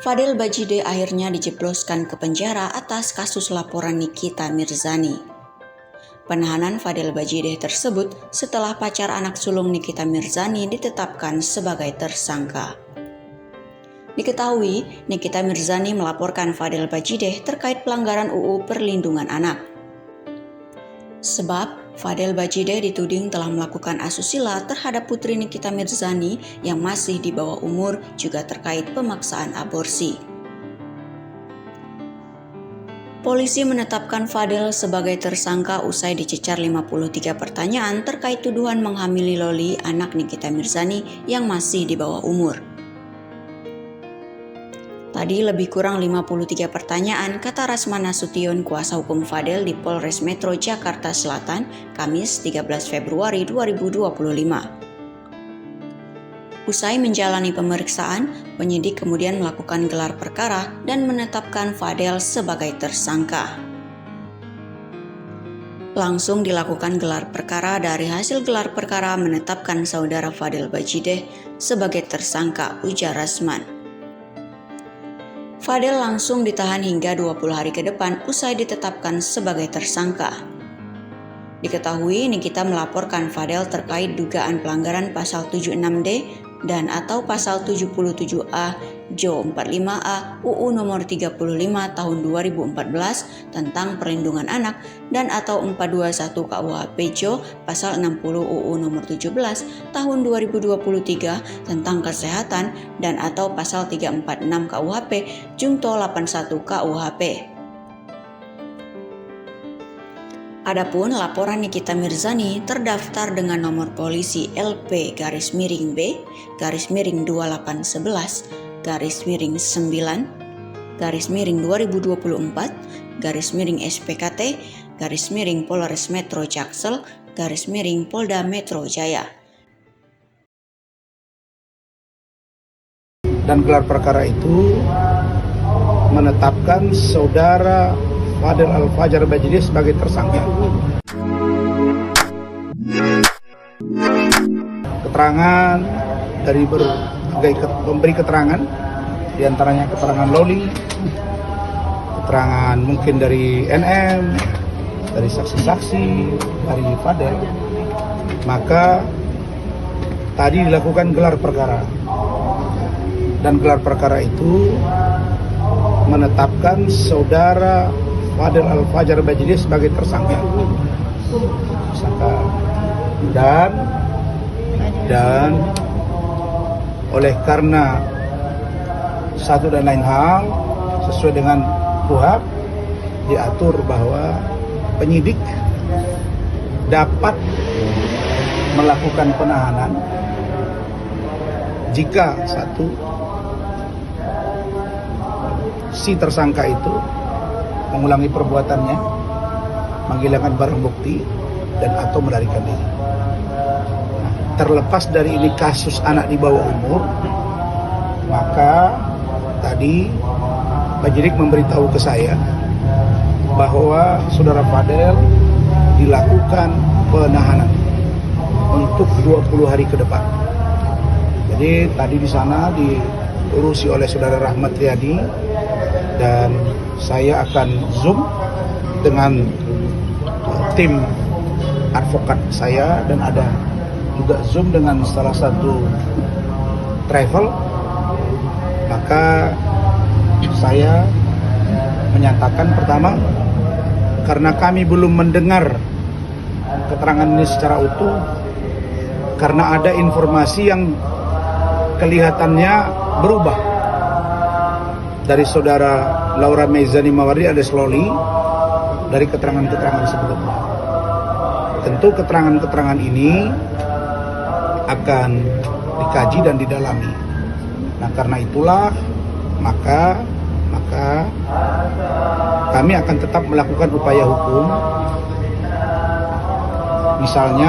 Fadel Bajideh akhirnya dijebloskan ke penjara atas kasus laporan Nikita Mirzani. Penahanan Fadel Bajideh tersebut setelah pacar anak sulung Nikita Mirzani ditetapkan sebagai tersangka. Diketahui, Nikita Mirzani melaporkan Fadel Bajideh terkait pelanggaran UU Perlindungan Anak. Sebab Fadel Bajideh dituding telah melakukan asusila terhadap putri Nikita Mirzani yang masih di bawah umur, juga terkait pemaksaan aborsi. Polisi menetapkan Fadel sebagai tersangka usai dicecar 53 pertanyaan terkait tuduhan menghamili Loli, anak Nikita Mirzani yang masih di bawah umur. Tadi lebih kurang 53 pertanyaan, kata Rasman Nasution, kuasa hukum Fadel di Polres Metro Jakarta Selatan, Kamis 13 Februari 2025. Usai menjalani pemeriksaan, penyidik kemudian melakukan gelar perkara dan menetapkan Fadel sebagai tersangka. Langsung dilakukan gelar perkara. Dari hasil gelar perkara menetapkan saudara Fadel Bajideh sebagai tersangka, ujar Rasman. Fadel langsung ditahan hingga 20 hari ke depan usai ditetapkan sebagai tersangka. Diketahui Nikita melaporkan Fadel terkait dugaan pelanggaran pasal 76D dan atau pasal 77A Jo 45A UU nomor 35 tahun 2014 tentang perlindungan anak dan atau 421 KUHP Jo pasal 60 UU nomor 17 tahun 2023 tentang kesehatan dan atau pasal 346 KUHP Junto 81 KUHP. Adapun laporan Nikita Mirzani terdaftar dengan nomor polisi LP*9B*9 2024*SPKT*Polres Metro Jaksel*Polda Metro Jaya. Dan gelar perkara itu menetapkan saudara Fadel Al-Fajar Bajideh sebagai tersangka. Keterangan dari berbagai pemberi keterangan, diantaranya keterangan Loli, keterangan mungkin dari NM, dari saksi-saksi, dari Fadel, maka tadi dilakukan gelar perkara. Dan gelar perkara itu menetapkan saudara Fadel Al-Fajar Bajideh sebagai tersangka. Dan oleh karena satu dan lain hal sesuai dengan KUHP diatur bahwa penyidik dapat melakukan penahanan jika si tersangka itu mengulangi perbuatannya, menghilangkan barang bukti, dan atau melarikan diri. Terlepas dari ini kasus anak di bawah umur, maka tadi penyidik memberitahu ke saya bahwa saudara Fadel dilakukan penahanan untuk 20 hari ke depan. Jadi tadi di sana diurusi oleh saudara Rahmat Riyadi dan saya akan Zoom dengan tim advokat saya dan ada juga Zoom dengan salah satu travel. Maka saya menyatakan pertama, karena kami belum mendengar keterangan ini secara utuh, karena ada informasi yang kelihatannya berubah dari saudara Laura Meizani Mawardi alias Loli dari keterangan-keterangan sebelumnya. Tentu keterangan-keterangan ini akan dikaji dan didalami. Nah, karena itulah maka kami akan tetap melakukan upaya hukum, misalnya